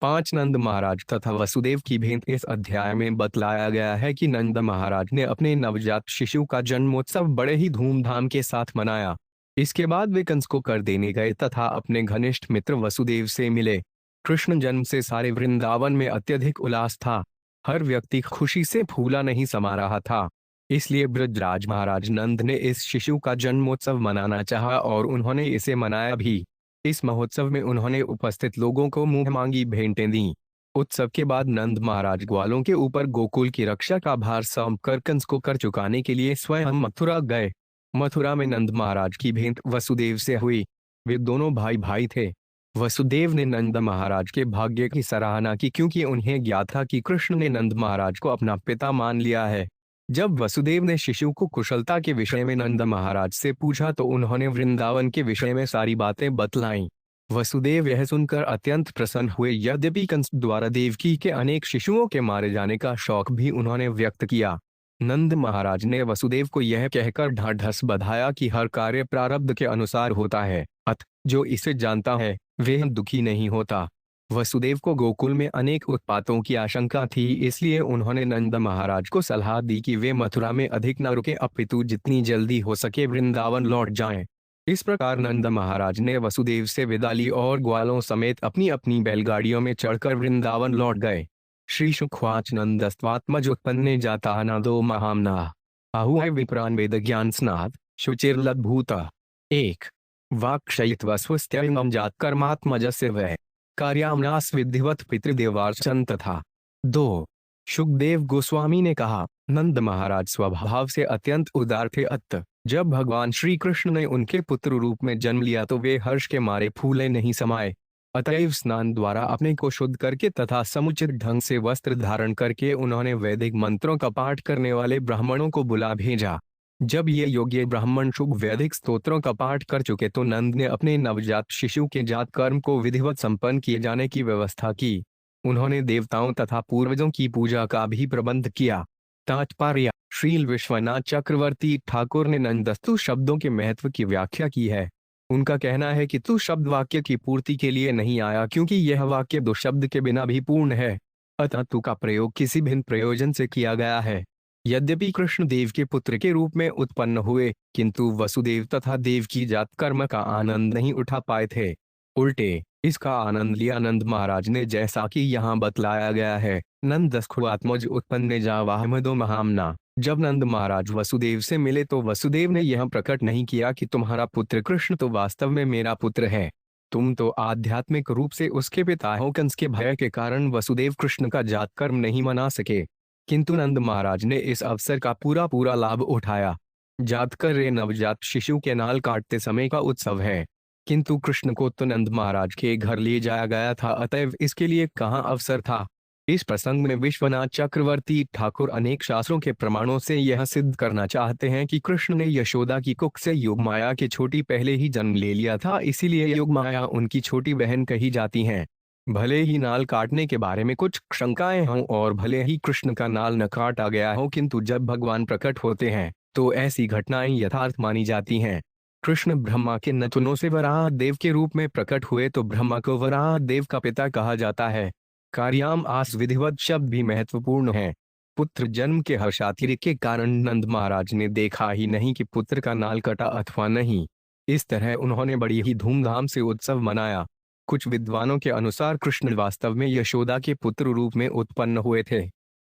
5 नंद महाराज तथा वसुदेव की भेंट। इस अध्याय में बतलाया गया है कि नंद महाराज ने अपने नवजात शिशु का जन्मोत्सव बड़े ही धूमधाम के साथ मनाया। इसके बाद वे कंस को कर देने गए तथा अपने घनिष्ठ मित्र वसुदेव से मिले। कृष्ण जन्म से सारे वृंदावन में अत्यधिक उल्लास था। हर व्यक्ति खुशी से फूला नहीं समा रहा था। इसलिए ब्रजराज महाराज नंद ने इस शिशु का जन्मोत्सव मनाना चाहा और उन्होंने इसे मनाया भी। इस महोत्सव में उन्होंने उपस्थित लोगों को मुंह मांगी भेंटें दी। उत्सव के बाद नंद महाराज ग्वालों के ऊपर गोकुल की रक्षा का भार सौंपकर कंस को कर चुकाने के लिए स्वयं मथुरा गए। मथुरा में नंद महाराज की भेंट वसुदेव से हुई। वे दोनों भाई भाई थे। वसुदेव ने नंद महाराज के भाग्य की सराहना की क्योंकि उन्हें ज्ञात था कि कृष्ण ने नंद महाराज को अपना पिता मान लिया है। जब वसुदेव ने शिशु को कुशलता के विषय में नंद महाराज से पूछा तो उन्होंने वृंदावन के विषय में सारी बातें बतलाईं। वसुदेव यह सुनकर अत्यंत प्रसन्न हुए। यद्यपि कंस द्वारा देवकी के अनेक शिशुओं के मारे जाने का शौक भी उन्होंने व्यक्त किया। नंद महाराज ने वसुदेव को यह कहकर ढाढ़स बधाया कि हर कार्य प्रारब्ध के अनुसार होता है, अतः जो इसे जानता है वह दुखी नहीं होता। वसुदेव को गोकुल में अनेक उत्पातों की आशंका थी, इसलिए उन्होंने नंद महाराज को सलाह दी कि वे मथुरा में अधिक न रुके अपितु जितनी जल्दी हो सके वृंदावन लौट जाएं। इस प्रकार नंद महाराज ने वसुदेव से विदा ली और ग्वालों समेत अपनी अपनी बैलगाड़ियों में चढ़कर वृंदावन लौट गए। श्री शुकवाच नंदस्त्वात्मज उत्पन्ने जाता नादो महामना आहुः विप्रान वेद ज्ञान स्नात शुचिर्लद्भूता। 1 वाक्शयित्वा स्वस्त्ययं जात कर्मात्मजस्य वै कार्यामनास विधिवत पितृदेवार्चन तथा। 2 शुकदेव गोस्वामी ने कहा, नंद महाराज स्वभाव से अत्यंत उदार थे। अतः जब भगवान श्री कृष्ण ने उनके पुत्र रूप में जन्म लिया तो वे हर्ष के मारे फूले नहीं समाये। अतएव स्नान द्वारा अपने को शुद्ध करके तथा समुचित ढंग से वस्त्र धारण करके उन्होंने वैदिक मंत्रों का पाठ करने वाले ब्राह्मणों को बुला भेजा। जब ये योग्य ब्राह्मण शुभ वैदिक स्तोत्रों का पाठ कर चुके तो नंद ने अपने नवजात शिशु के जात कर्म को विधिवत संपन्न किए जाने की व्यवस्था की। उन्होंने देवताओं तथा पूर्वजों की पूजा का भी प्रबंध किया। तात्पर्य: श्रील विश्वनाथ चक्रवर्ती ठाकुर ने नंदस्तु शब्दों के महत्व की व्याख्या की है। उनका कहना है कि तू शब्द वाक्य की पूर्ति के लिए नहीं आया क्योंकि यह वाक्य दो शब्द के बिना भी पूर्ण है, अतः तू का प्रयोग किसी भिन्न प्रयोजन से किया गया है। यद्यपि कृष्ण देव के पुत्र के रूप में उत्पन्न हुए किंतु वसुदेव तथा देव की जात कर्म का आनंद नहीं उठा पाए थे। उल्टे इसका आनंद लिया नंद महाराज ने, जैसा कि यहाँ बतलाया गया है। नंदस्खुआत्मज उत्पन्ने जावाहमदो महामना। जब नंद महाराज वसुदेव से मिले तो वसुदेव ने यह प्रकट नहीं किया कि तुम्हारा पुत्र कृष्ण तो वास्तव में मेरा पुत्र है। तुम तो आध्यात्मिक रूप से उसके पिता हो। कंस के भय के कारण वसुदेव कृष्ण का जात कर्म नहीं मना सके, किंतु नंद महाराज ने इस अवसर का पूरा लाभ उठाया। जातकर रे नवजात शिशु के नाल काटते समय का उत्सव है, किंतु कृष्ण को तो नंद महाराज के घर ले जाया गया था, अतएव इसके लिए कहाँ अवसर था। इस प्रसंग में विश्वनाथ चक्रवर्ती ठाकुर अनेक शास्त्रों के प्रमाणों से यह सिद्ध करना चाहते हैं कि कृष्ण ने यशोदा की कुख से योगमाया के छोटी पहले ही जन्म ले लिया था, इसीलिए योगमाया उनकी छोटी बहन कही जाती हैं। भले ही नाल काटने के बारे में कुछ शंकाएं हों और भले ही कृष्ण का नाल न काटा गया हो, किंतु जब भगवान प्रकट होते हैं तो ऐसी घटनाएं यथार्थ मानी जाती हैं। कृष्ण ब्रह्मा के नथुनों से वराह देव के रूप में प्रकट हुए तो ब्रह्मा को वराह देव का पिता कहा जाता है। कार्याम आस विधिवत शब्द भी महत्वपूर्ण है। पुत्र जन्म के हर्षातिरेक के कारण नंद महाराज ने देखा ही नहीं कि पुत्र का नाल कटा अथवा नहीं। इस तरह उन्होंने बड़ी ही धूमधाम से उत्सव मनाया। कुछ विद्वानों के अनुसार कृष्ण वास्तव में यशोदा के पुत्र रूप में उत्पन्न हुए थे।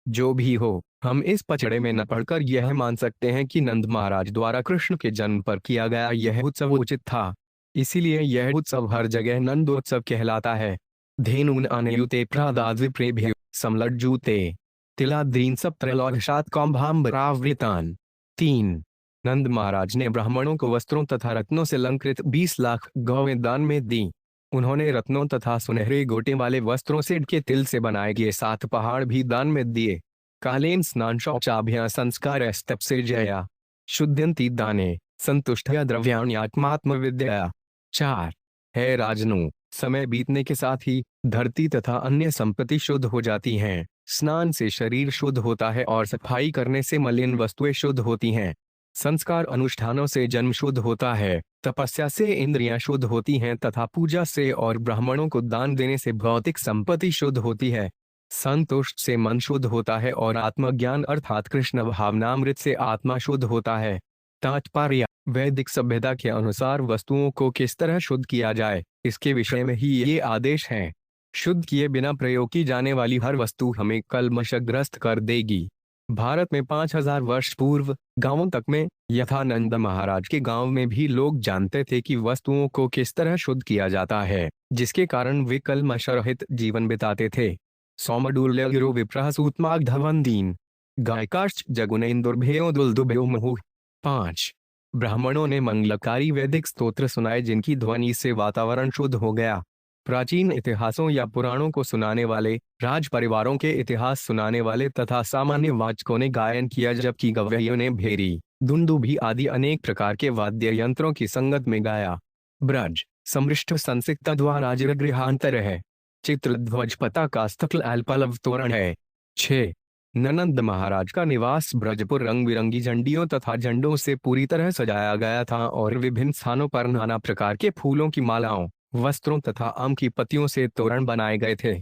जो भी हो, हम इस पचड़े में न पढ़कर यह मान सकते हैं कि नंद महाराज द्वारा कृष्ण के जन्म पर किया गया यह उत्सव उचित था। इसीलिए यह उत्सव हर जगह नंदोत्सव कहलाता है। धेनून अनयुते प्रादाद्विप्रेभ्यो समलज्जूते तिलाद्रीन सप्तरलोकशात कौम्भाम्बरावृतान। 3 नंद महाराज ने ब्राह्मणों को वस्त्रों तथा रत्नों से अलंकृत 20 लाख गौवें दान में दी। उन्होंने रत्नों तथा सुनहरे गोटे वाले वस्त्रों से के तिल से बनाए गए 7 पहाड़ भी दान में दिए। कालेन स्नान शौचाभ्या संस्कार स्तप से जया शुद्धंति दाने संतुष्टया द्रव्याण्यात्मात्म विद्या। 4 है राजनु, समय बीतने के साथ ही धरती तथा अन्य संपत्ति शुद्ध हो जाती हैं। स्नान से शरीर शुद्ध होता है और सफाई करने से मलिन वस्तुएं शुद्ध होती हैं। संस्कार अनुष्ठानों से जन्म शुद्ध होता है, तपस्या से इंद्रियां शुद्ध होती हैं तथा पूजा से और ब्राह्मणों को दान देने से भौतिक संपत्ति शुद्ध होती है। संतुष्ट से मन शुद्ध होता है और आत्मज्ञान अर्थात कृष्ण भावनामृत से आत्मा शुद्ध होता है। तात्पर्य: वैदिक सभ्यता के अनुसार वस्तुओं को किस तरह शुद्ध किया जाए, इसके विषय में ही ये आदेश हैं। शुद्ध किए बिना प्रयोग की जाने वाली हर वस्तु हमें कलमशग्रस्त कर देगी। भारत में 5000 वर्ष पूर्व गांवों तक में यथा नंद महाराज के गांव में भी लोग जानते थे कि वस्तुओं को किस तरह शुद्ध किया जाता है, जिसके कारण वे कलमशरहित जीवन बिताते थे। सौमडूल्य गिरो विप्रह सूत्माग्धवंदीन गायकाश्च जगुनेन्दुर्भेयो दुल्दुभ्यो मुहुः। 5. ब्राह्मणों ने मंगलकारी वैदिक स्तोत्र सुनाए जिनकी ध्वनि से वातावरण शुद्ध हो गया। प्राचीन इतिहासों या पुराणों को सुनाने वाले, राज परिवारों के इतिहास सुनाने वाले तथा सामान्य वाचकों ने गायन किया, जबकि गवैयों ने भेरी, दुंदुभी आदि अनेक प्रकार के वाद्य यंत्रों की संगत में गाया। ब्रज समृष्ट संसिक्ता द्वाराजगृहांतर है। चित्र ध्वज पताका स्थल अल्पलव तोरण है। 6. ननंद महाराज का निवास ब्रजपुर रंग बिरंगी झंडियों तथा झंडों से पूरी तरह सजाया गया था और विभिन्न स्थानों पर नाना प्रकार के फूलों की मालाओं, वस्त्रों तथा आम की पत्तियों से तोरण बनाए गए थे।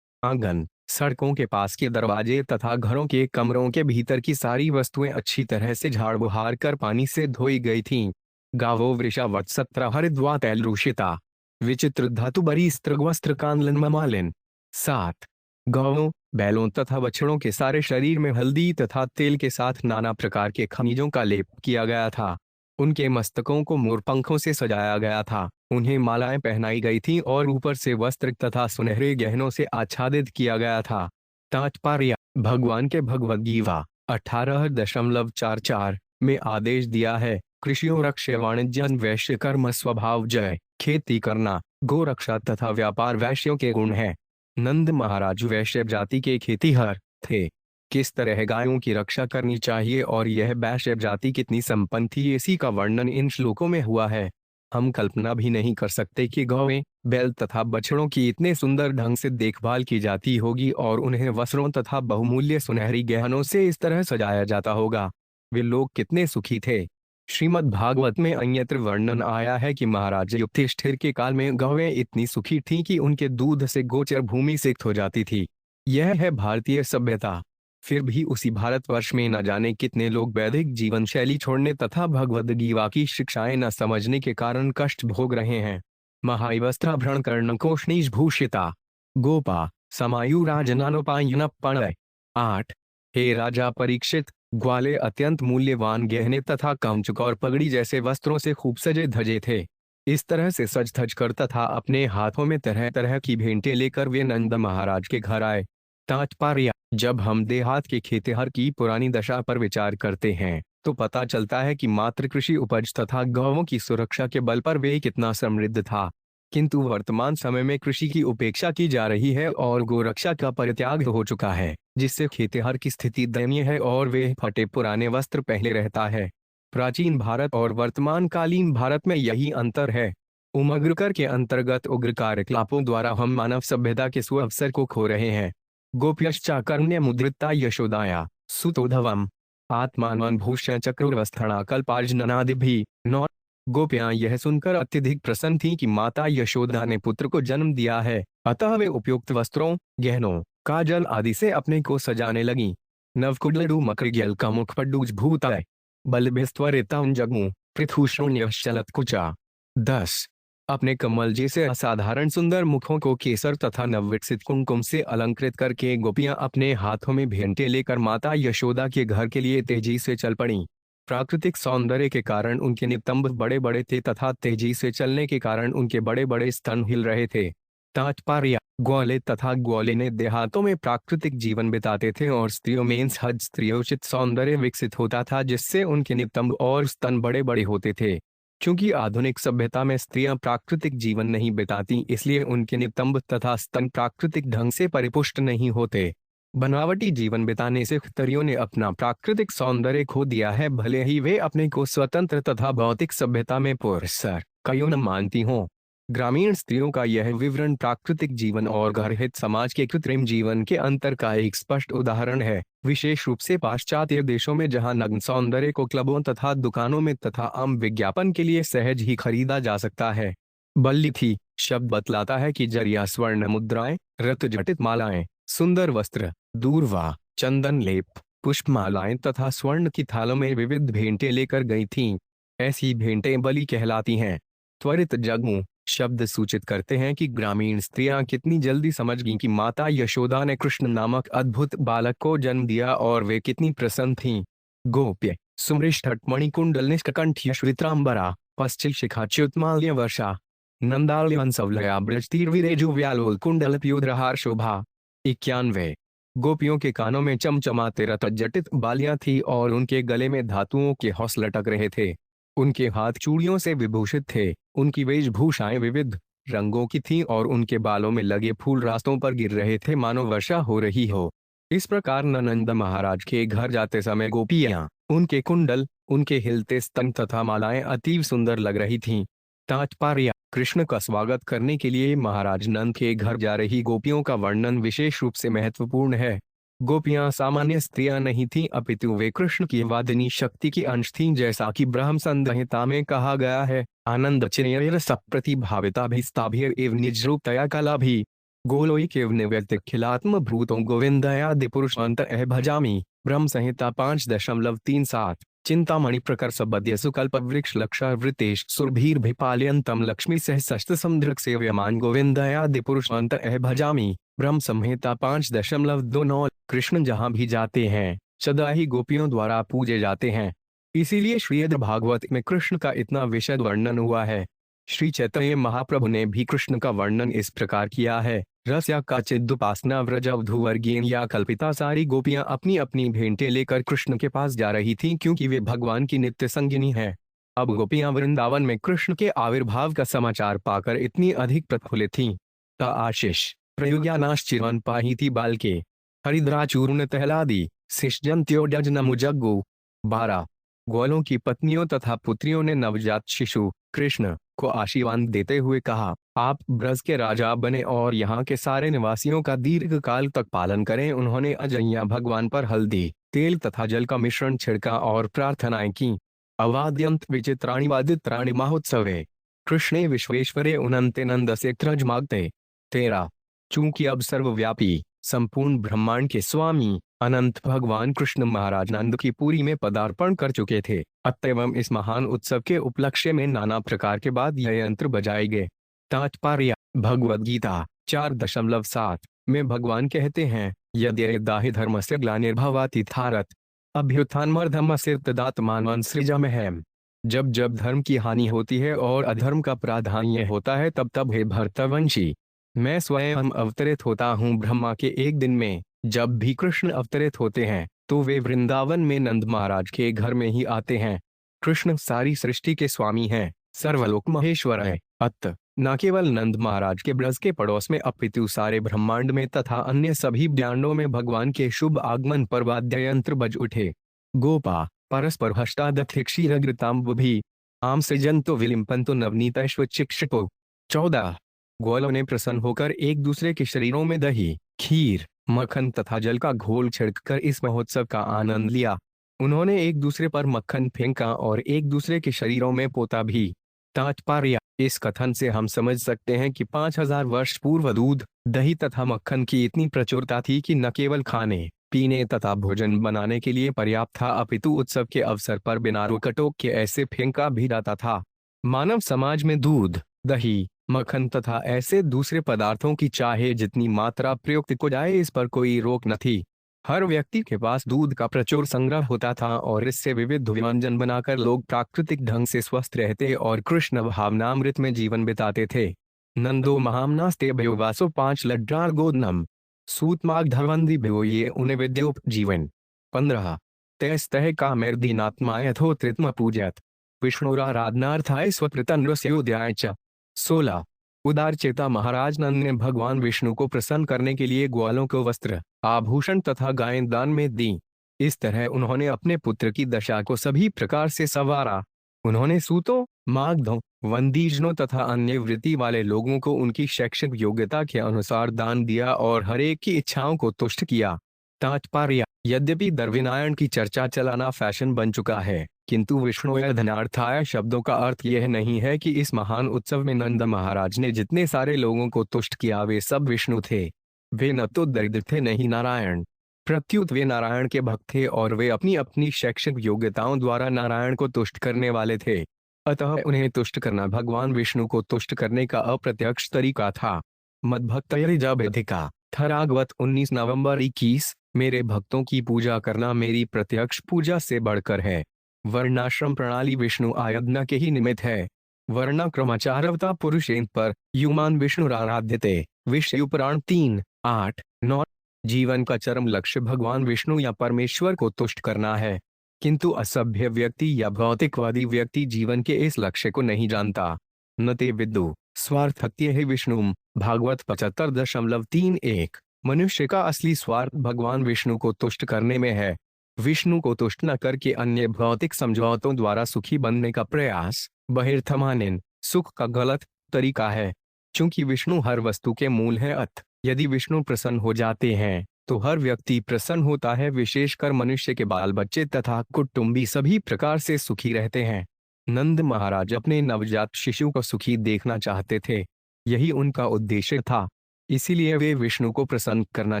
आंगन, सड़कों के पास के दरवाजे तथा घरों के कमरों के भीतर की सारी वस्तुएं अच्छी तरह से झाड़ बुहार कर पानी से धोई गई थीं। गावो वृषा वत्सत्र हरिद्वा तैलरुषिता विचित्र धातु बरी स्त्रग्वस्त्र कानलन ममालिन। 7. गौओं, बैलों तथा बछड़ों के सारे शरीर में हल्दी तथा तेल के साथ नाना प्रकार के खनिजों का लेप किया गया था। उनके मस्तकों को मोरपंखों से सजाया गया था। उन्हें मालाएं पहनाई गई थीं और ऊपर से वस्त्र तथा सुनहरे गहनों से आच्छादित किया गया था। तात्पर्य: भगवान के भगवद गीता 18.44 में आदेश दिया है, कृषियों रक्ष्य वाणिज्यन वैश्य कर्म स्वभाव जय। खेती करना, गोरक्षा तथा व्यापार वैश्यों के गुण है। नंद महाराज वैश्य जाति के खेतीहर थे। किस तरह गायों की रक्षा करनी चाहिए और यह वैश्य जाति कितनी संपन्न थी, इसी का वर्णन इन श्लोकों में हुआ है। हम कल्पना भी नहीं कर सकते कि गौएं, बैल तथा बछड़ों की इतने सुंदर ढंग से देखभाल की जाती होगी और उन्हें वस्त्रों तथा बहुमूल्य सुनहरी गहनों से इस तरह सजाया जाता होगा। वे लोग कितने सुखी थे। श्रीमद् भागवत में अन्यत्र वर्णन आया है कि महाराज युधिष्ठिर के काल में गौएं इतनी सुखी थीं कि उनके दूध से गोचर भूमि सिक्त हो जाती थी। यह है भारतीय सभ्यता। फिर भी उसी भारतवर्ष में न जाने कितने लोग वैदिक जीवन शैली छोड़ने तथा भगवद गीता की शिक्षाएं न समझने के कारण कष्ट भोग रहे हैं। महावस्त्राभरण कर्णकोष्णीश भूषिता गोपा समायुराजनानुपायन पण। 8. हे राजा परीक्षित, ग्वाले अत्यंत मूल्यवान गहने तथा कवच और पगड़ी जैसे वस्त्रों से खूब सजे धजे थे। इस तरह से सज धज कर तथा अपने हाथों में तरह तरह की भेंटें लेकर वे नंद महाराज के घर आए। तात्पर्य: जब हम देहात के खेतिहर की पुरानी दशा पर विचार करते हैं तो पता चलता है कि मात्र कृषि उपज तथा गौओं की सुरक्षा के बल पर वे कितना समृद्ध था। किंतु वर्तमान समय में कृषि की उपेक्षा की जा रही है और गोरक्षा का परित्याग हो चुका है, जिससे खेतिहर की स्थिति दयनीय है और वे फटे पुराने वस्त्र पहले रहता है। प्राचीन भारत और वर्तमान कालीन भारत में यही अंतर है। उमग्रकर के अंतर्गत उग्र कार्यकलापों द्वारा हम मानव सभ्यता के सुअवसर को खो रहे हैं। गोप्यश्चाकर्ण्य मुद्रिता यशोदाया सुतोधवम आत्मानवन भूषण चक्रुवस्थणा कल्पार्जननादिभि। 9. गोपियां यह सुनकर अत्यधिक प्रसन्न थीं कि माता यशोदा ने पुत्र को जन्म दिया है, अतः वे उपयुक्त वस्त्रों, गहनों, काजल आदि से अपने को सजाने लगीं। नवकुडलडु मकृग्यल का मुखपड्डूज भूताय बलभिस्त्वरितां जगमु पृथुशून्यश्चलत कुचा। 10. अपने कमल जैसे असाधारण सुंदर मुखों को केसर तथा नवविकसित कुमकुम से अलंकृत करके गोपियां अपने हाथों में भेंटें लेकर माता यशोदा के घर के लिए तेजी से चल पड़ीं। प्राकृतिक सौंदर्य के कारण उनके नितंब बड़े बड़े थे तथा तेजी से चलने के कारण उनके बड़े बड़े स्तन हिल रहे थे। तात्पर्य: ग्वाले तथा ग्वालिने देहातों में प्राकृतिक जीवन बिताते थे और स्त्रियों में सहज स्त्रियोचित सौंदर्य विकसित होता था, जिससे उनके नितंब और स्तन बड़े बड़े होते थे। क्योंकि आधुनिक सभ्यता में स्त्रियां प्राकृतिक जीवन नहीं बिताती, इसलिए उनके नितंब तथा स्तन प्राकृतिक ढंग से परिपुष्ट नहीं होते। बनावटी जीवन बिताने से स्त्रियों ने अपना प्राकृतिक सौंदर्य खो दिया है, भले ही वे अपने को स्वतंत्र तथा भौतिक सभ्यता में पुरुष कयों न मानती हों। ग्रामीण स्त्रियों का यह विवरण प्राकृतिक जीवन और घरहित समाज के कृत्रिम जीवन के अंतर का एक स्पष्ट उदाहरण है, विशेष रूप से पाश्चात्य देशों में जहां नग्न सौंदर्य को क्लबों तथा दुकानों में तथा आम विज्ञापन के लिए सहज ही खरीदा जा सकता है। बल्ली थी शब्द बतलाता है कि जरिया स्वर्ण मुद्राएं, रत्न जटित मालाएं, सुंदर वस्त्र, दूर्वा, चंदन लेप, पुष्पमालाएं तथा स्वर्ण की थालों में विविध भेंटें लेकर गई थीं। ऐसी भेंटें बलि कहलाती हैं। त्वरित जगमू शब्द सूचित करते हैं कि ग्रामीण स्त्रियां कितनी जल्दी समझ गईं कि माता यशोदा ने कृष्ण नामक अद्भुत बालक को जन्म दिया और वे कितनी प्रसन्न थीं। गोप्य सुमृष्टट मणिकुंडल निष्कंठ्य श्वेतांबरा पश्चिल शिखाच्युतमाल्य वर्षा नंदालयंसवलया ब्रजतीर्विरेजु व्यालोल कुंडल प्योद्रहार शोभा। 91। गोपियों के कानों में चमचमाते रत्न जटित बालियां थी और उनके गले में धातुओं के हौस लटक रहे थे। उनके हाथ चूड़ियों से विभूषित थे। उनकी वेशभूषाएं विविध रंगों की थीं और उनके बालों में लगे फूल रास्तों पर गिर रहे थे मानो वर्षा हो रही हो। इस प्रकार नंद महाराज के घर जाते समय गोपियां, उनके कुंडल, उनके हिलते स्तन तथा मालाएं अतीव सुंदर लग रही थीं। तात्पर्य: कृष्ण का स्वागत करने के लिए महाराज नंद के घर जा रही गोपियों का वर्णन विशेष रूप से महत्वपूर्ण है। गोपियां सामान्य स्त्रियां नहीं थीं अपितु वे कृष्ण की वादिनी शक्ति की अंश थीं, जैसा कि ब्रह्म संहिता में कहा गया है। आनंद चिन्मय सप्रतिभाविताभिस्ताभिर एव निजरूपतया कलाभि गोलोक एव निव्यक्तिखिलात्म भूतों गोविंदयादि पुरुषांत भजामि। ब्रह्म संहिता 5.37। चिंतामणि प्रकर सबद्य सुकल्प वृक्ष लक्षावृतेश सुरभीर्भिपालयन्तम लक्ष्मी सह सस्त समुद्रक सेव्यमान गोविंदयादि पुरुषांत भजामि। ब्रह्म संहिता 5.29। कृष्ण जहाँ भी जाते हैं सदा ही गोपियों द्वारा पूजे जाते हैं। इसीलिए श्रीमद् भागवत में कृष्ण का इतना विशद वर्णन हुआ है। श्री चैतन्य महाप्रभु ने भी कृष्ण का वर्णन इस प्रकार किया है। रस्या का चिदुपासना व्रजवधूवर्गीय या कल्पिता सारी गोपियां अपनी अपनी भेंटें लेकर कृष्ण के पास जा रही थीं क्योंकि वे भगवान की नित्य संगिनी है। अब गोपियां वृंदावन में कृष्ण के आविर्भाव का समाचार पाकर इतनी अधिक प्रफुल्लित थीं। ता आशीष प्रयुज्यानाश चिरवन पाहिति बालके हरिद्राचूर्ण तहलादी शिषजंत्यो डजनमुजग्गु। 12। ग्वालों की पत्नियों तथा पुत्रियों ने नवजात शिशु कृष्ण को आशीर्वाद देते हुए कहा, आप ब्रज के राजा बने और यहाँ के सारे निवासियों का दीर्घ काल तक पालन करें। उन्होंने अजय्या भगवान पर हल्दी, तेल तथा जल का मिश्रण छिड़का और प्रार्थनाएं की। अवाद्यंत विचित्राणि वादित्राणि महोत्सवे कृष्णे विश्वेश्वरे उनंते नंद से क्रजमागते। 13। चूंकि अब सर्वव्यापी संपूर्ण ब्रह्मांड के स्वामी अनंत भगवान कृष्ण महाराज नंद की पुरी में पदार्पण कर चुके थे, अतएव इस महान उत्सव के उपलक्ष्य में नाना प्रकार के वाद्य यंत्र बजाए गए। तात्पर्य: भगवद गीता 4.7 में भगवान कहते हैं, यद्यदाहि धर्मस्य ग्लानिर्भवति भारत अभ्युत्थानमर्धमस्य तदात्मानं सृजाम्यहम्। जब जब धर्म की हानि होती है और अधर्म का प्राधान्य होता है तब तब हे भरतवंशी मैं स्वयं अवतरित होता हूँ। ब्रह्मा के एक दिन में जब भी कृष्ण अवतरित होते हैं तो वे वृंदावन में नंद महाराज के घर में ही आते हैं। कृष्ण सारी सृष्टि के स्वामी हैं, सर्वलोक महेश्वर है। अत न केवल नंद महाराज के ब्रज के पड़ोस में अपितु सारे ब्रह्मांड में तथा अन्य सभी ब्रह्मांडों में भगवान के शुभ आगमन पर वाद्य यंत्र बज उठे। गोपा परस्पर हष्टादक्षीरघृताम्बुभि आम सृजंतो विलिम्पन्तो नवनीतैश्वचिक्षिपो। 14। ग्वालों ने प्रसन्न होकर एक दूसरे के शरीरों में दही, खीर, मक्खन तथा जल का घोल छिड़ककर इस महोत्सव का आनंद लिया। उन्होंने एक दूसरे पर मक्खन फेंका और एक दूसरे के शरीरों में पोता भी। तात्पर्य: इस कथन से हम समझ सकते हैं कि 5000 वर्ष पूर्व दूध, दही तथा मक्खन की इतनी प्रचुरता थी कि न केवल खाने पीने तथा भोजन बनाने के लिए पर्याप्त था अपितु उत्सव के अवसर पर बिना रोक-टोक के ऐसे फेंका भी जाता था। मानव समाज में दूध, दही, मक्खन तथा ऐसे दूसरे पदार्थों की चाहे जितनी मात्रा प्रयुक्त को जाए इस पर कोई रोक न थी। हर व्यक्ति के पास दूध का प्रचुर संग्रह होता था और इससे विविध व्यंजन बनाकर लोग प्राकृतिक ढंग से स्वस्थ रहते और कृष्ण भावनामृत में जीवन बिताते थे। नंदो महामनास्ते भयो वासो 5 लड्डार गोदनम सूतमाग धवंदी भयो ये उन्हें विद्योप जीवन। 15। तैस्तः कामेर्दीनात्मा यथोत्रितम पूजयत विष्णुराराधनार्थाय स्वप्रतनृस्योदयाय च। 16। उदारचेता महाराज नंद ने भगवान विष्णु को प्रसन्न करने के लिए ग्वालों को वस्त्र, आभूषण तथा गायें दान में दी। इस तरह उन्होंने अपने पुत्र की दशा को सभी प्रकार से संवारा। उन्होंने सूतों, मागधों, वंदीजनों तथा अन्य वृत्ति वाले लोगों को उनकी शैक्षिक योग्यता के अनुसार दान दिया और हरेक की इच्छाओं को तुष्ट किया। तात्पर्य: यद्यपि द्रव्यनारायण की चर्चा चलाना फैशन बन चुका है, किंतु विष्णुय धनार्थाय शब्दों का अर्थ यह नहीं है कि इस महान उत्सव में नंद महाराज ने जितने सारे लोगों को तुष्ट किया वे सब विष्णु थे। वे न तो दरिद्र थे न ही नारायण, प्रत्युत वे नारायण के भक्त थे और वे अपनी अपनी शैक्षिक योग्यताओं द्वारा नारायण को तुष्ट करने वाले थे। अतः उन्हें तुष्ट करना भगवान विष्णु को तुष्ट करने का अप्रत्यक्ष तरीका था। मद्भक्तयरिजाभिधिका थरागवत 19 नवंबर 21। मेरे भक्तों की पूजा करना मेरी प्रत्यक्ष पूजा से बढ़कर है। वर्णाश्रम प्रणाली विष्णु आराधना के ही निमित्त है। वर्णाक्रमाचारवता पुरुषेन पर युमान विष्णुराराध्यते। विष्णु पुराण 3:8-9। जीवन का चरम लक्ष्य भगवान विष्णु या परमेश्वर को तुष्ट करना है, किंतु असभ्य व्यक्ति या भौतिकवादी व्यक्ति जीवन के इस लक्ष्य को नहीं जानता। न ते विदु स्वार्थत्य है विष्णुम। भागवत 75.31। मनुष्य का असली स्वार्थ भगवान विष्णु को तुष्ट करने में है। विष्णु को तुष्ट न करके अन्य भौतिक समझौतों द्वारा सुखी बनने का प्रयास बहिर्थमानिन सुख का गलत तरीका है। चूंकि विष्णु हर वस्तु के मूल है, यदि विष्णु प्रसन्न हो जाते हैं तो हर व्यक्ति प्रसन्न होता है, विशेषकर मनुष्य के बाल बच्चे तथा कुटुंबी सभी प्रकार से सुखी रहते हैं। नंद महाराज अपने नवजात शिशु को सुखी देखना चाहते थे, यही उनका उद्देश्य था। इसीलिए वे विष्णु को प्रसन्न करना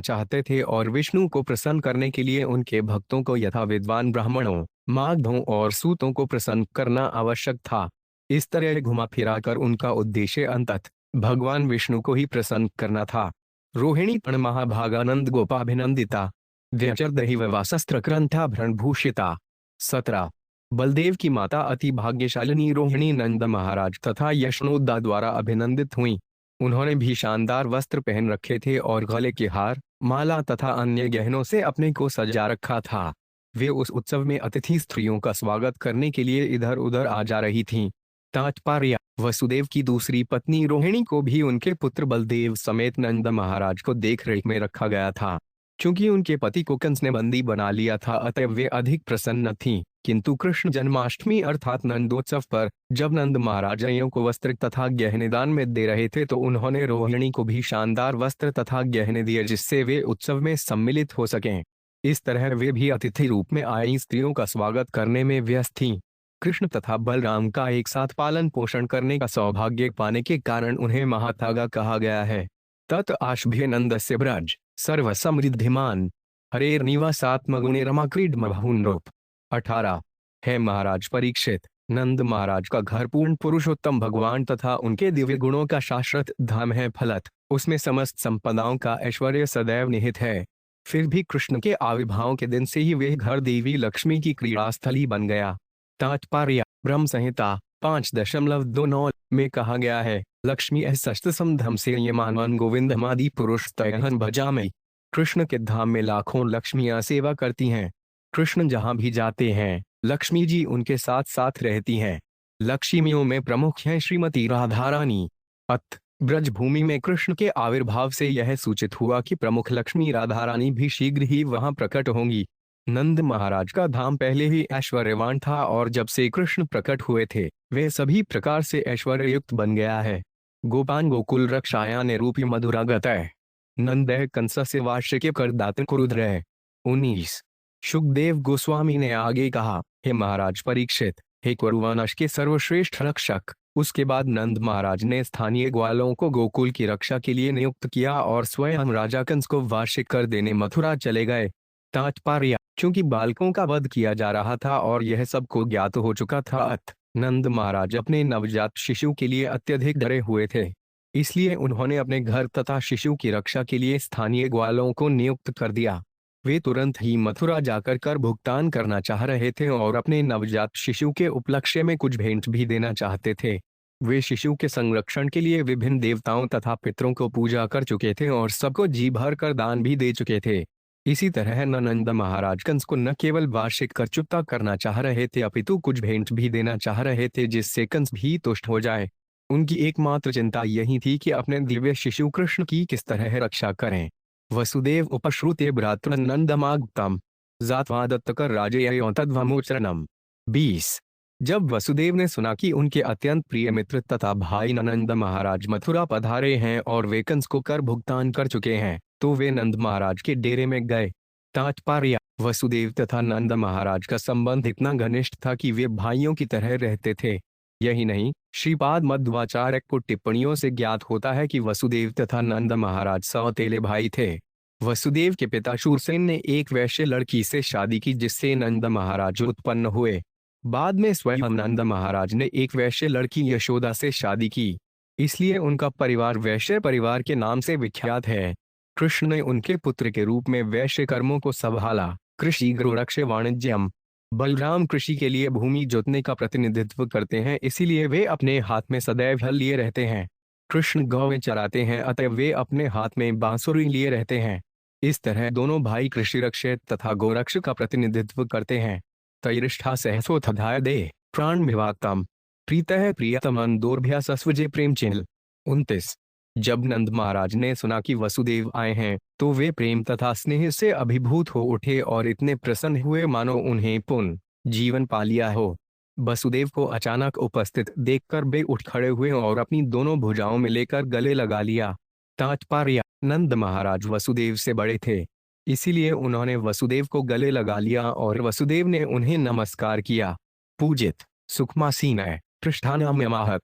चाहते थे और विष्णु को प्रसन्न करने के लिए उनके भक्तों को यथा विद्वान ब्राह्मणों, मागधों और सूतों को प्रसन्न करना आवश्यक था। इस तरह घुमा फिरा कर उनका उद्देश्य अंततः भगवान विष्णु को ही प्रसन्न करना था। रोहिणी पण महाभागानंद गोपाभिनंदिता व्यचर दहिववासस्त्र ग्रंथाभरण भूषिता। 17। बलदेव की माता अति भाग्यशालिनी रोहिणी नंद महाराज तथा यशनोदा द्वारा अभिनंदित हुई। उन्होंने भी शानदार वस्त्र पहन रखे थे और गले के हार, माला तथा अन्य गहनों से अपने को सजा रखा था। वे उस उत्सव में अतिथि स्त्रियों का स्वागत करने के लिए इधर उधर आ जा रही थीं। तात्पर्य: वसुदेव की दूसरी पत्नी रोहिणी को भी उनके पुत्र बलदेव समेत नंद महाराज को देख रेख में रखा गया था। चूंकि उनके पति को कंस ने बंदी बना लिया था, अतः वे अधिक प्रसन्न थीं। किंतु कृष्ण जन्माष्टमी अर्थात नंदोत्सव पर जब नंद महाराजयों को वस्त्र तथा गहने दान में दे रहे थे तो उन्होंने रोहिणी को भी शानदार वस्त्र तथा गहने दिए, जिससे वे उत्सव में सम्मिलित हो सकें। इस तरह वे भी अतिथि रूप में आई स्त्रियों का स्वागत करने में व्यस्त थीं। कृष्ण तथा बलराम का एक साथ पालन पोषण करने का सौभाग्य पाने के कारण उन्हें महातागा कहा गया है। तत् आशभ्यनंदस्य ब्रज सर्व समृद्धिमान हरेर्निवासात्मगुणे रमा क्रीडम बहुनरूप। 18। है महाराज परीक्षित, नंद महाराज का घर पूर्ण पुरुषोत्तम भगवान तथा उनके दिव्य गुणों का शाश्वत धाम है। फलत उसमें समस्त संपदाओं का ऐश्वर्य सदैव निहित है। फिर भी कृष्ण के आविर्भाव के दिन से ही वे घर देवी लक्ष्मी की क्रीड़ास्थली बन गया। तात्पर्य: ब्रह्म संहिता 5.29 में कहा गया है, लक्ष्मी ऐसम धम से ये मानवन गोविंदमादि पुरुष तयहन भजामि। कृष्ण के धाम में लाखों लक्ष्मियां सेवा करती हैं। कृष्ण जहां भी जाते हैं लक्ष्मी जी उनके साथ साथ रहती हैं। लक्ष्मियों में प्रमुख हैं श्रीमती राधा रानी। ब्रज भूमि में कृष्ण के आविर्भाव से यह सूचित हुआ कि प्रमुख लक्ष्मी राधा रानी भी शीघ्र ही वहां प्रकट होंगी। नंद महाराज का धाम पहले ही ऐश्वर्यवान था और जब से कृष्ण प्रकट हुए थे वे सभी प्रकार से ऐश्वर्ययुक्त बन गया है। गोपान गोकुल रक्षायान रूपी मधुरागत है नंदय कंस से वार्षिक करदातन कुरुद्रय। 19। सुखदेव गोस्वामी ने आगे कहा, हे महाराज परीक्षित, हे कुरुवंश के सर्वश्रेष्ठ रक्षक। उसके बाद नंद महाराज ने स्थानीय ग्वालों को गोकुल की रक्षा के लिए नियुक्त किया और स्वयं राजा कंस को वार्षिक कर देने मथुरा चले गए। तात्पर्य: चूंकि बालकों का वध किया जा रहा था और यह सबको ज्ञात हो चुका था, नंद महाराज अपने नवजात शिशु के लिए अत्यधिक डरे हुए थे। इसलिए उन्होंने अपने घर तथा शिशु की रक्षा के लिए स्थानीय ग्वालों को नियुक्त कर दिया। वे तुरंत ही मथुरा जाकर कर भुगतान करना चाह रहे थे और अपने नवजात शिशु के उपलक्ष्य में कुछ भेंट भी देना चाहते थे। वे शिशु के संरक्षण के लिए विभिन्न देवताओं तथा पितरों को पूजा कर चुके थे और सबको जी भर कर दान भी दे चुके थे। इसी तरह नंद महाराज कंस को न केवल वार्षिक कर चुकता करना चाह रहे थे अपितु कुछ भेंट भी देना चाह रहे थे, जिससे कंस भी तुष्ट हो जाए। उनकी एकमात्र चिंता यही थी कि अपने दिव्य शिशु कृष्ण की किस तरह रक्षा करें। वसुदेव उपश्रुते भ्रातृनंदमागतम जातवादत्तकर राजययों तद्वमोचरणम। 20। जब वसुदेव ने सुना कि उनके अत्यंत प्रिय मित्र तथा भाई नंद महाराज मथुरा पधारे हैं और वे कंस को कर भुगतान कर चुके हैं, तो वे नंद महाराज के डेरे में गए। तात्पर्य: वसुदेव तथा नंद महाराज का संबंध इतना घनिष्ठ था कि वे भाइयों की तरह रहते थे। यही नहीं, श्रीपाद मध्वाचार्य को टिप्पणियों से ज्ञात होता है कि वसुदेव तथा नंद महाराज सौतेले भाई थे। वसुदेव के पिता शूरसेन ने एक वैश्य लड़की से शादी की जिससे नंद महाराज उत्पन्न हुए। बाद में स्वयं नंद महाराज ने एक वैश्य लड़की यशोदा से शादी की, इसलिए उनका परिवार वैश्य परिवार के नाम से विख्यात है। कृष्ण ने उनके पुत्र के रूप में वैश्य कर्मों को संभाला। कृषि गोरक्ष वाणिज्यम। बलराम कृषि के लिए भूमि जोतने का प्रतिनिधित्व करते हैं, इसीलिए वे अपने हाथ में सदैव हल लिए रहते हैं। कृष्ण गौवें चराते हैं, अतः वे अपने हाथ में बांसुरी लिए रहते हैं। इस तरह दोनों भाई कृषि रक्ष तथा गोरक्ष का प्रतिनिधित्व करते हैं। तैरिष्ठा सहसोऽध्याय दे प्राण विवाक्तम प्रीतः प्रियतमन दोर्भ्या सस्वजे प्रेम चिन्ह। 29। जब नंद महाराज ने सुना कि वसुदेव आए हैं, तो वे प्रेम तथा स्नेह से अभिभूत हो उठे और इतने प्रसन्न हुए मानो उन्हें पुनः जीवन पा लिया हो। वसुदेव को अचानक उपस्थित देखकर वे उठ खड़े हुए और अपनी दोनों भुजाओं में लेकर गले लगा लिया। तात्पर्य: नंद महाराज वसुदेव से बड़े थे, इसीलिए उन्होंने वसुदेव को गले लगा लिया और वसुदेव ने उन्हें नमस्कार किया। पूजित सुखमासीनय पृष्ठानाम्यमाहत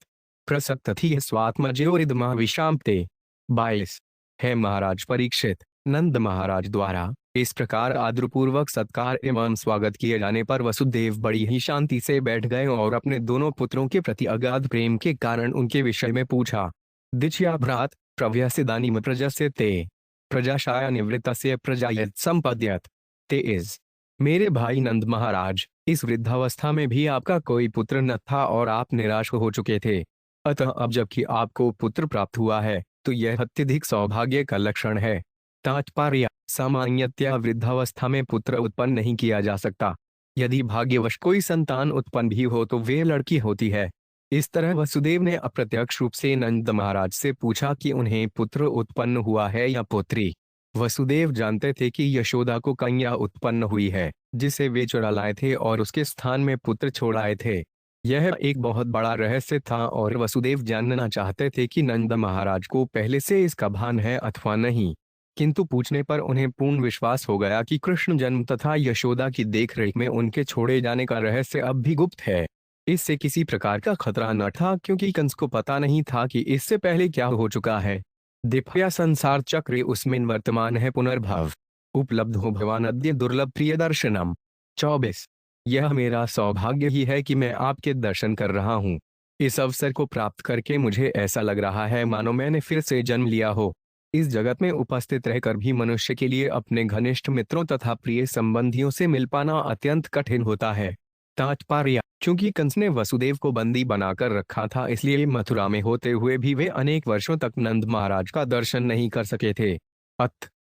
प्रसक्तथि स्वात्मजोरिदमा विशाम्पते। 22। है महाराज परीक्षित, नंद महाराज द्वारा इस प्रकार आदरपूर्वक सत्कार एवं स्वागत किए जाने पर वसुदेव बड़ी ही शांति से बैठ गए और अपने दोनों पुत्रों के प्रति अगाध प्रेम के कारण उनके विषय में पूछा। दिच्छया भ्रात प्रव्यसिदानीम प्रजस्य ते प्रजाशाय निवृत्तस्य प्रजायत संपद्यत। 23। मेरे भाई नंद महाराज, इस वृद्धावस्था में भी आपका कोई पुत्र न था और आप निराश हो चुके थे। अतः अब जबकि आपको पुत्र प्राप्त हुआ है, तो यह अत्यधिक सौभाग्य का लक्षण है। तात्पर्य: सामान्यतया वृद्धावस्था में पुत्र उत्पन्न नहीं किया जा सकता। यदि भाग्यवश कोई संतान उत्पन्न भी हो तो वे लड़की होती है। इस तरह वसुदेव ने अप्रत्यक्ष रूप से नंद महाराज से पूछा कि उन्हें पुत्र उत्पन्न हुआ है या पुत्री। वसुदेव जानते थे कि यशोदा को कन्या उत्पन्न हुई है, जिसे वे चुरा लाए थे और उसके स्थान में पुत्र छोड़ आए थे। यह एक बहुत बड़ा रहस्य था और वसुदेव जानना चाहते थे कि नंद महाराज को पहले से इसका भान है अथवा नहीं। किंतु पूछने पर उन्हें पूर्ण विश्वास हो गया कि कृष्ण जन्म तथा यशोदा की देखरेख में उनके छोड़े जाने का रहस्य अब भी गुप्त है। इससे किसी प्रकार का खतरा न था, क्योंकि कंस को पता नहीं था कि इससे पहले क्या हो चुका है। दिव्या संसार चक्रे उसमें वर्तमान है पुनर्भव उपलब्ध हो भगवान अद्य दुर्लभ प्रिय दर्शनम। 24। यह मेरा सौभाग्य ही है कि मैं आपके दर्शन कर रहा हूँ। इस अवसर को प्राप्त करके मुझे ऐसा लग रहा है मानो मैंने फिर से जन्म लिया हो। इस जगत में उपस्थित रहकर भी मनुष्य के लिए अपने घनिष्ठ मित्रों तथा प्रिय संबंधियों से मिल पाना अत्यंत कठिन होता है। तात्पर्य: चूंकि कंस ने वसुदेव को बंदी बनाकर रखा था, इसलिए मथुरा में होते हुए भी वे अनेक वर्षों तक नंद महाराज का दर्शन नहीं कर सके थे।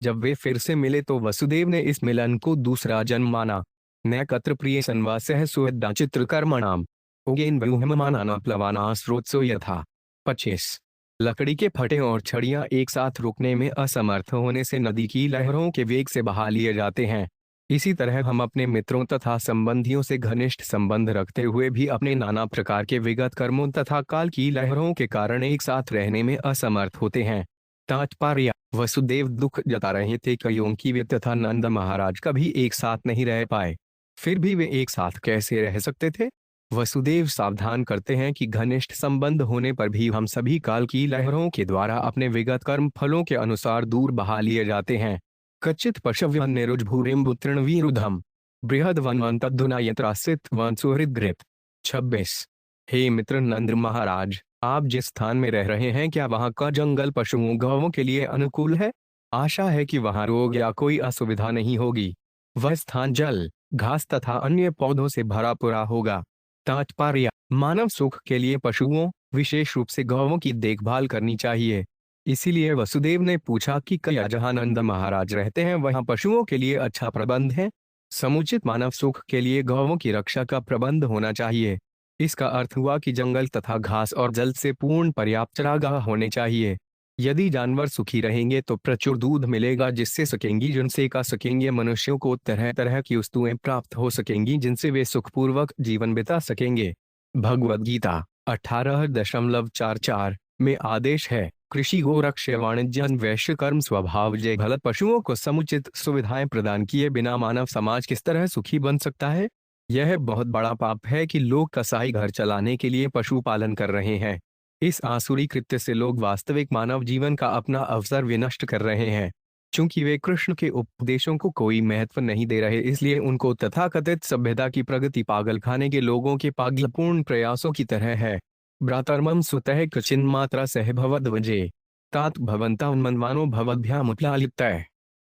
जब वे फिर से मिले तो वसुदेव ने इस मिलन को दूसरा जन्म माना। नैकत्र प्रिय संवासः सुहृदा चित्रकर्मणाम उगेन व्यूहमाना प्लवाना स्रोतसो यथा। 25। लकड़ी के फटे और छड़ियां एक साथ रुकने में असमर्थ होने से नदी की लहरों के वेग से बहा लिए जाते हैं। इसी तरह हम अपने मित्रों तथा संबंधियों से घनिष्ठ संबंध रखते हुए भी अपने नाना प्रकार के विगत कर्मों तथा काल की लहरों के कारण एक साथ रहने में असमर्थ होते हैं। तात्पर्य: वसुदेव दुख जता रहे थे क्योंकि वे तथा नंद महाराज कभी एक साथ नहीं रह पाए। फिर भी वे एक साथ कैसे रह सकते थे? वसुदेव सावधान करते हैं कि घनिष्ठ संबंध होने पर भी हम सभी काल की लहरों के द्वारा अपने विगत कर्म फलों के अनुसार दूर बहा लिए जाते हैं। कच्चित पशव्य निरुजभूरिम्बुत्रण विरुद्धम बृहद्वन्वन्तद्धुना यत्रासित वंसुहृद्गृत। 26। हे मित्र नंद महाराज, आप जिस स्थान में रह रहे हैं, क्या वहाँ का जंगल पशुओं गौवों के लिए अनुकूल है? आशा है कि वहाँ रोग या कोई असुविधा नहीं होगी। वह स्थान जल, घास तथा अन्य पौधों से भरा पूरा होगा। तात्पर्य: मानव सुख के लिए पशुओं, विशेष रूप से गौवों की देखभाल करनी चाहिए। इसीलिए वसुदेव ने पूछा कि क्या जहाँ नंद महाराज रहते हैं वहाँ पशुओं के लिए अच्छा प्रबंध है? समुचित मानव सुख के लिए गौवों की रक्षा का प्रबंध होना चाहिए। इसका अर्थ हुआ कि जंगल तथा घास और जल से पूर्ण पर्याप्त चारागाह होने चाहिए। यदि जानवर सुखी रहेंगे तो प्रचुर दूध मिलेगा जिससे सकेंगी जिनसे का सकेंगे मनुष्यों को तरह तरह की वस्तुएं प्राप्त हो सकेंगी जिनसे वे सुखपूर्वक जीवन बिता सकेंगे। भगवद गीता 18.44 में आदेश है, कृषि गोरक्ष वाणिज्य वैश्य कर्म स्वभाव जय गलत पशुओं को समुचित सुविधाएं प्रदान किए बिना मानव समाज किस तरह सुखी बन सकता है। यह बहुत बड़ा पाप है कि लोग कसाई घर चलाने के लिए पशुपालन कर रहे हैं। इस आसुरी कृत्य से लोग वास्तविक मानव जीवन का अपना अवसर विनष्ट कर रहे हैं। चूंकि वे कृष्ण के उपदेशों को कोई महत्व नहीं दे रहे इसलिए उनको तथाकथित सभ्यता की प्रगति पागलखाने के लोगों के पागलपूर्ण प्रयासों की तरह है। भ्रातर्मम स्वतः कचिन मात्रा सह भवद वजे तात भवंता उन्मन्वानो भवद्भ्यामुत्लालिप्तः।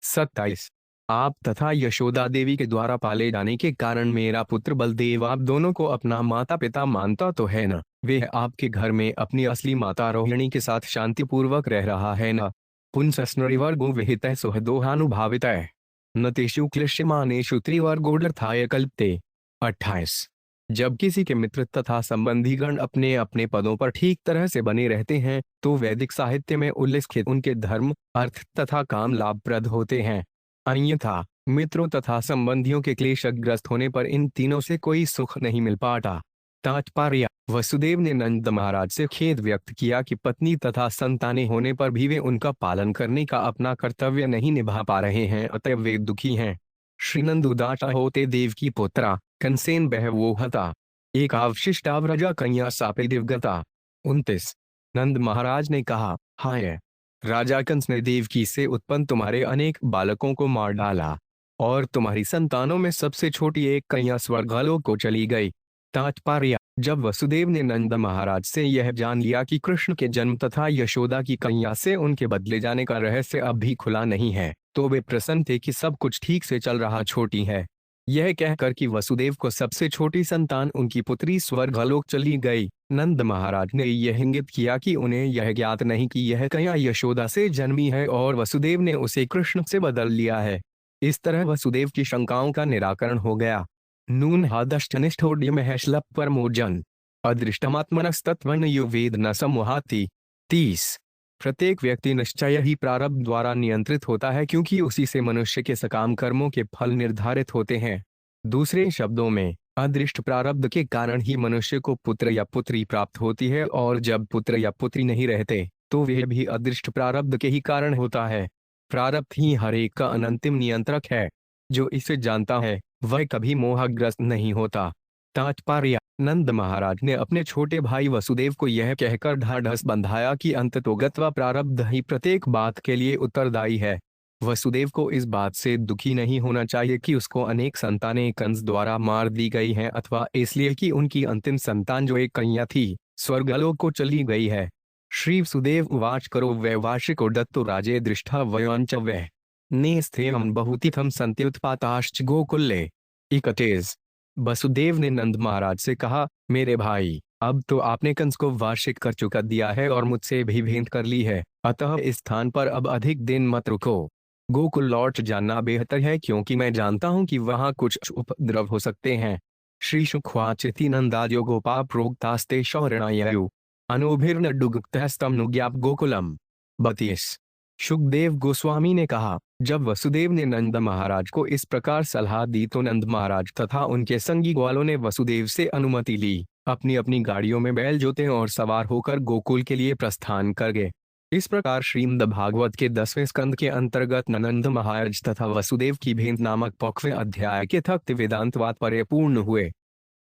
27। आप तथा यशोदा देवी के द्वारा पाले जाने के कारण मेरा पुत्र बलदेव आप दोनों को अपना माता पिता मानता तो है न, वे आपके घर में अपनी असली माता रोहिणी के साथ शांतिपूर्वक रह रहा है न। पुंसस्नरिवर्गो विहितः सुहृदोहानुभावितः न तेषु क्लिश्यमानेषु त्रिवर्गोऽर्थाय कल्पते। 28। जब किसी के मित्र तथा संबंधीगण अपने अपने पदों पर ठीक तरह से बने रहते हैं तो वैदिक साहित्य में उल्लिखित उनके धर्म अर्थ तथा काम लाभप्रद होते हैं। अन्यथा मित्रों तथा संबंधियों के क्लेशग्रस्त होने पर इन तीनों से कोई सुख नहीं मिल पाता। तात्पर्य, वसुदेव ने नंद महाराज से खेद व्यक्त किया कि पत्नी तथा संतानें होने पर भी वे उनका पालन करने का अपना कर्तव्य नहीं निभा पा रहे हैं, अतः वे दुखी हैं। श्रीनंद उदास होते देव की पुत्रा कंसेन बहवो हता एक अवशिष्टा व्रजा कन्या सापे दिवगता। 29। नंद महाराज ने कहा, हाय राजा कंस ने देवकी से उत्पन्न तुम्हारे अनेक बालकों को मार डाला और तुम्हारी संतानों में सबसे छोटी एक कन्या स्वर्गलोक को चली गई। तात्पर्य, जब वसुदेव ने नंद महाराज से यह जान लिया कि कृष्ण के जन्म तथा यशोदा की कन्या से उनके बदले जाने का रहस्य अब भी खुला नहीं है तो वे प्रसन्न थे कि सब कुछ ठीक से चल रहा। छोटी है यह कहकर कि वसुदेव को सबसे छोटी संतान उनकी पुत्री स्वर्गलोक चली गई, नंद महाराज ने यह इंगित किया कि उन्हें यह ज्ञात नहीं कि यह कन्या यशोदा से जन्मी है और वसुदेव ने उसे कृष्ण से बदल लिया है। इस तरह वसुदेव की शंकाओं का निराकरण हो गया। नून हादश्चनिष्ठोड्यमहेश्लप परमोजन अदृष्टमात्मनस्तत्वन यो वेद न सम्मोहाति। 30। प्रत्येक व्यक्ति निश्चय ही प्रारब्ध द्वारा नियंत्रित होता है क्योंकि उसी से मनुष्य के सकाम कर्मों के फल निर्धारित होते हैं। दूसरे शब्दों में, अदृष्ट प्रारब्ध के कारण ही मनुष्य को पुत्र या पुत्री प्राप्त होती है और जब पुत्र या पुत्री नहीं रहते तो वह भी अदृष्ट प्रारब्ध के ही कारण होता है। प्रारब्ध ही हर एक का अनंतिम नियंत्रक है। जो इसे जानता है वह कभी मोहग्रस्त नहीं होता। तात्पर्य, नंद महाराज ने अपने छोटे भाई वसुदेव को यह कहकर ढाढ़स बंधाया कि अंततोगत्वा प्रारब्ध ही प्रत्येक बात के लिए उत्तरदायी है। वसुदेव को इस बात से दुखी नहीं होना चाहिए कि उसको अनेक संतानें कंस द्वारा मार दी गई हैं अथवा इसलिए कि उनकी अंतिम संतान जो एक कन्या थी स्वर्गलोक को चली गई है। श्री सुदेव उवाच करो वैवार्षिको दत्तो राजे दृष्टा वयांच वै नेस्थेयं बहुतिथम संत्युत्पाताश्च गोकुले। 31। वसुदेव ने नंद महाराज से कहा, मेरे भाई, अब तो आपने कंस को वार्षिक कर चुका दिया है और मुझसे भी भेंट कर ली है, अतः इस स्थान पर अब अधिक दिन मत रुको। गोकुल लौट जाना बेहतर है क्योंकि मैं जानता हूं कि वहां कुछ उपद्रव हो सकते हैं। श्री शुक्वाचिति नंदाद्यो गोपा प्रोक्तास्ते शौरणायु अनोभिर्न डुगुक्तस्तम नुज्ञाप गोकुलम। 32। सुखदेव गोस्वामी ने कहा, जब वसुदेव ने नंद महाराज को इस प्रकार सलाह दी तो नंद महाराज तथा उनके संगी ग्वालों ने वसुदेव से अनुमति ली, अपनी अपनी गाड़ियों में बैल जोते और सवार होकर गोकुल के लिए प्रस्थान कर गए। इस प्रकार श्रीमद् भागवत के 10वें स्कंद के अंतर्गत नंद महाराज तथा वसुदेव की भेंट नामक 5वें अध्याय के तख्त वेदांत वात्पर्य पूर्ण हुए।